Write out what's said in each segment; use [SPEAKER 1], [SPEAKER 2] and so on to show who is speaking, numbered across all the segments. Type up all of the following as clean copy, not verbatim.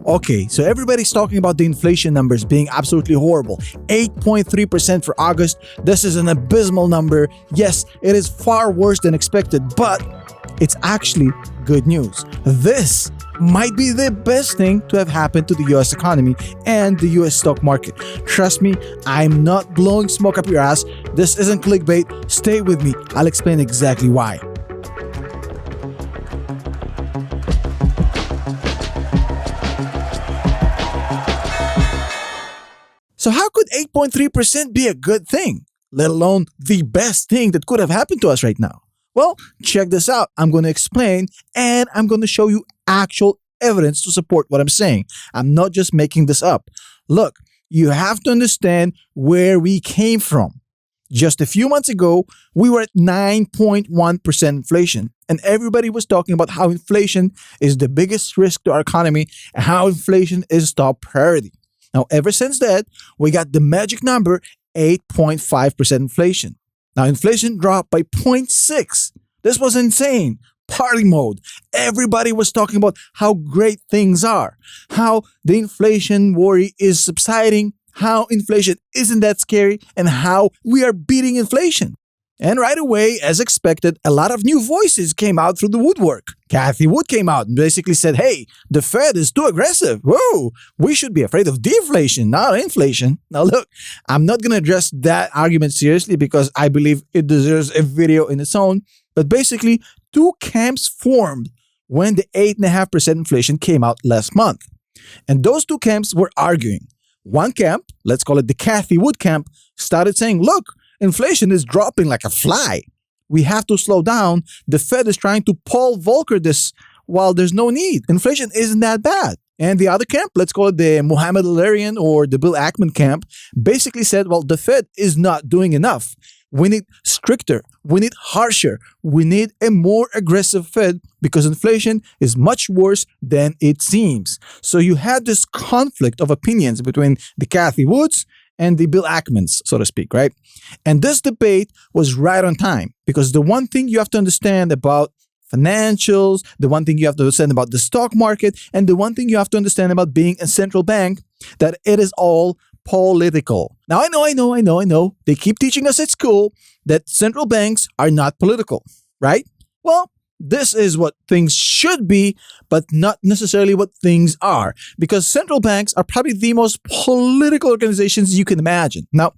[SPEAKER 1] Okay, so everybody's talking about the inflation numbers being absolutely horrible. 8.3% for August. This is an abysmal number. Yes, it is far worse than expected, but it's actually good news. This might be the best thing to have happened to the US economy and the US stock market. Trust me, I'm not blowing smoke up your ass. This isn't clickbait. Stay with me. I'll explain exactly why. So how could 8.3% be a good thing, let alone the best thing that could have happened to us right now? Well, check this out. I'm going to explain and I'm going to show you actual evidence to support what I'm saying. I'm not just making this up. Look, you have to understand where we came from. Just a few months ago, we were at 9.1% inflation, and everybody was talking about how inflation is the biggest risk to our economy and how inflation is top priority. Now, ever since that, we got the magic number 8.5% inflation. Now, inflation dropped by 0.6. This was insane. Party mode. Everybody was talking about how great things are, how the inflation worry is subsiding, how inflation isn't that scary, and how we are beating inflation. And right away, as expected, a lot of new voices came out through the woodwork. Cathie Wood came out and basically said, hey, the Fed is too aggressive. Whoa, we should be afraid of deflation, not inflation. Now look, I'm not going to address that argument seriously because I believe it deserves a video in its own. But basically, two camps formed when the 8.5% inflation came out last month. And those two camps were arguing. One camp, let's call it the Cathie Wood camp, started saying, look, inflation is dropping like a fly. We have to slow down. The Fed is trying to Paul Volcker this while there's no need. Inflation isn't that bad. And the other camp, let's call it the Mohamed Al-Arian or the Bill Ackman camp, basically said, well, the Fed is not doing enough. We need stricter. We need harsher. We need a more aggressive Fed because inflation is much worse than it seems. So you had this conflict of opinions between the Cathie Woods and the Bill Ackmans, so to speak, right? And this debate was right on time because the one thing you have to understand about financials, the one thing you have to understand about the stock market, and the one thing you have to understand about being a central bank, that it is all political. Now, I know. They keep teaching us at school that central banks are not political, right? Well, this is what things should be, but not necessarily what things are, because central banks are probably the most political organizations you can imagine. Now,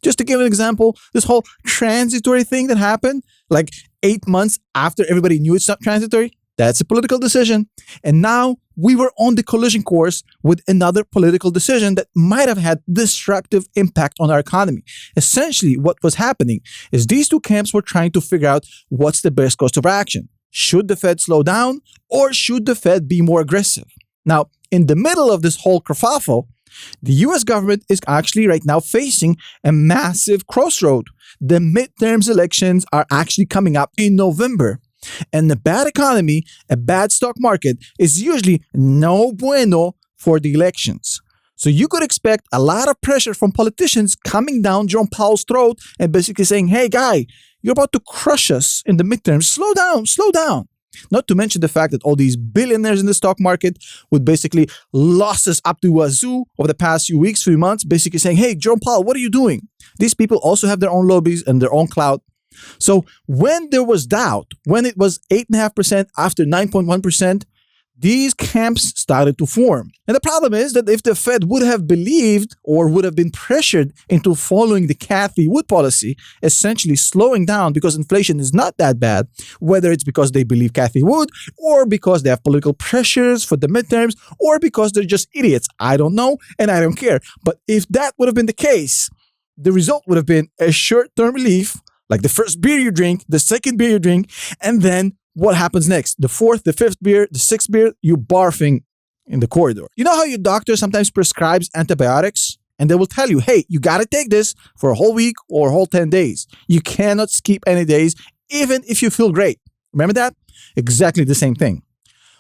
[SPEAKER 1] just to give an example, this whole transitory thing that happened like 8 months after everybody knew it's not transitory, that's a political decision. And now we were on the collision course with another political decision that might have had destructive impact on our economy. Essentially, what was happening is these two camps were trying to figure out what's the best course of action. Should the Fed slow down or should the Fed be more aggressive? Now, in the middle of this whole kerfuffle, the US government is actually right now facing a massive crossroad. The midterms elections are actually coming up in November. And a bad economy, a bad stock market is usually no bueno for the elections. So you could expect a lot of pressure from politicians coming down Jerome Powell's throat and basically saying, hey, guy, you're about to crush us in the midterms. Slow down, slow down. Not to mention the fact that all these billionaires in the stock market with basically losses up to wazoo over the past few months, basically saying, hey, Jerome Powell, what are you doing? These people also have their own lobbies and their own clout. So when there was doubt, when it was 8.5% after 9.1%, these camps started to form. And the problem is that if the Fed would have believed or would have been pressured into following the Cathie Wood policy, essentially slowing down because inflation is not that bad, whether it's because they believe Cathie Wood or because they have political pressures for the midterms or because they're just idiots, I don't know and I don't care. But if that would have been the case, the result would have been a short-term relief, like the first beer you drink, the second beer you drink, and then what happens next? The fourth, the fifth beer, the sixth beer, you barfing in the corridor. You know how your doctor sometimes prescribes antibiotics? And they will tell you, hey, you got to take this for a whole week or a whole 10 days. You cannot skip any days, even if you feel great. Remember that? Exactly the same thing.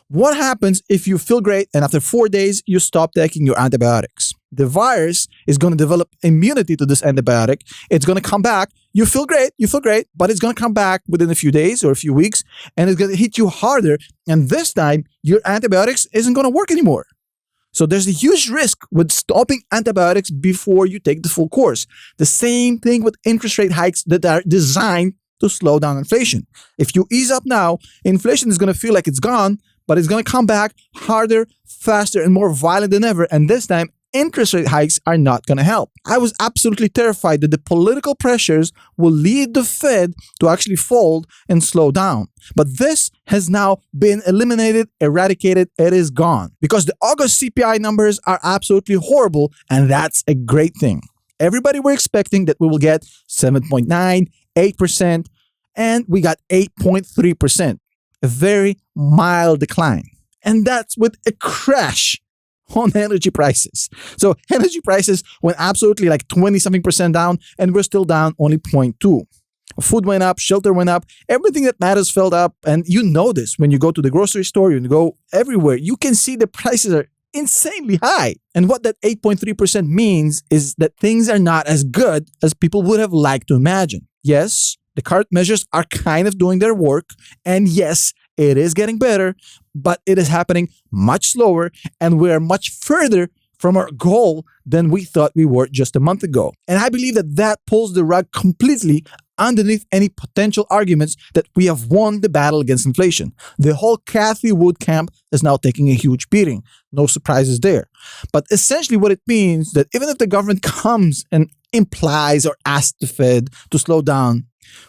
[SPEAKER 1] What happens if you feel great and after 4 days, you stop taking your antibiotics? The virus is going to develop immunity to this antibiotic. It's going to come back. You feel great, but it's going to come back within a few days or a few weeks, and it's going to hit you harder. And this time, your antibiotics isn't going to work anymore. So there's a huge risk with stopping antibiotics before you take the full course. The same thing with interest rate hikes that are designed to slow down inflation. If you ease up now, inflation is going to feel like it's gone, but it's going to come back harder, faster, and more violent than ever. And this time, interest rate hikes are not going to help. I was absolutely terrified that the political pressures will lead the Fed to actually fold and slow down. But this has now been eliminated, eradicated, it is gone. Because the August CPI numbers are absolutely horrible, and that's a great thing. Everybody were expecting that we will get 7.9, 8%, and we got 8.3%. A very mild decline. And that's with a crash on energy prices. So energy prices went absolutely like 20-something% down, and we're still down only 0.2. Food went up, shelter went up, everything that matters filled up. And you know this when you go to the grocery store, you go everywhere, you can see the prices are insanely high. And what that 8.3% means is that things are not as good as people would have liked to imagine. Yes, the current measures are kind of doing their work, and yes, it is getting better, but it is happening much slower, and we are much further from our goal than we thought we were just a month ago. And I believe that that pulls the rug completely underneath any potential arguments that we have won the battle against inflation. The whole Cathy Wood camp is now taking a huge beating. No surprises there. But essentially what it means that even if the government comes and implies or asks the Fed to slow down,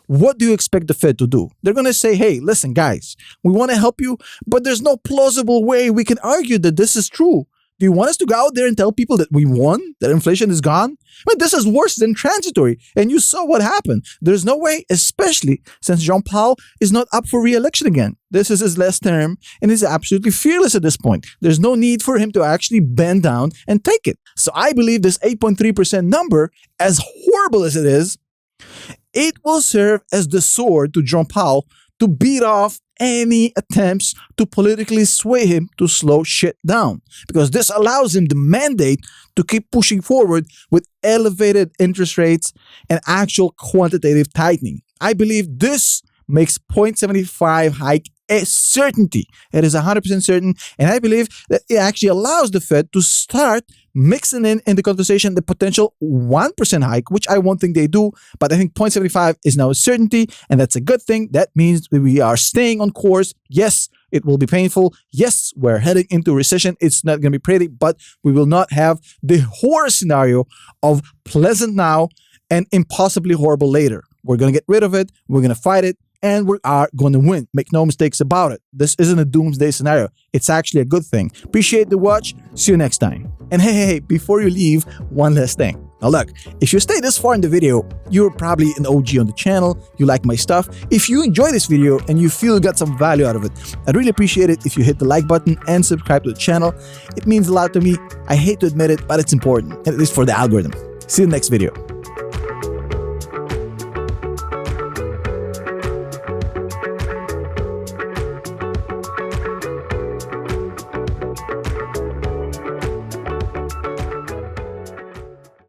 [SPEAKER 1] what do you expect the Fed to do? They're going to say, hey, listen, guys, we want to help you, but there's no plausible way we can argue that this is true. Do you want us to go out there and tell people that we won, that inflation is gone? But this is worse than transitory, and you saw what happened. There's no way, especially since Jean Paul is not up for re-election again. This is his last term, and he's absolutely fearless at this point. There's no need for him to actually bend down and take it. So I believe this 8.3% number, as horrible as it is, it will serve as the sword to Jean Paul to beat off any attempts to politically sway him to slow shit down, because this allows him the mandate to keep pushing forward with elevated interest rates and actual quantitative tightening. I believe this makes 0.75 hike a certainty. It is 100% certain, and I believe that it actually allows the Fed to start mixing in the conversation the potential 1% hike, which I won't think they do, but I think 0.75 is now a certainty, and that's a good thing. That means we are staying on course. Yes, it will be painful. Yes, we're heading into recession. It's not going to be pretty, but we will not have the horror scenario of pleasant now and impossibly horrible later. We're going to get rid of it. We're going to fight it. And we are going to win. Make no mistakes about it. This isn't a doomsday scenario. It's actually a good thing. Appreciate the watch. See you next time. And hey, before you leave, one last thing. Now look, if you stay this far in the video, you're probably an OG on the channel. You like my stuff. If you enjoy this video and you feel you got some value out of it, I'd really appreciate it if you hit the like button and subscribe to the channel. It means a lot to me. I hate to admit it, but it's important, at least for the algorithm. See you in the next video.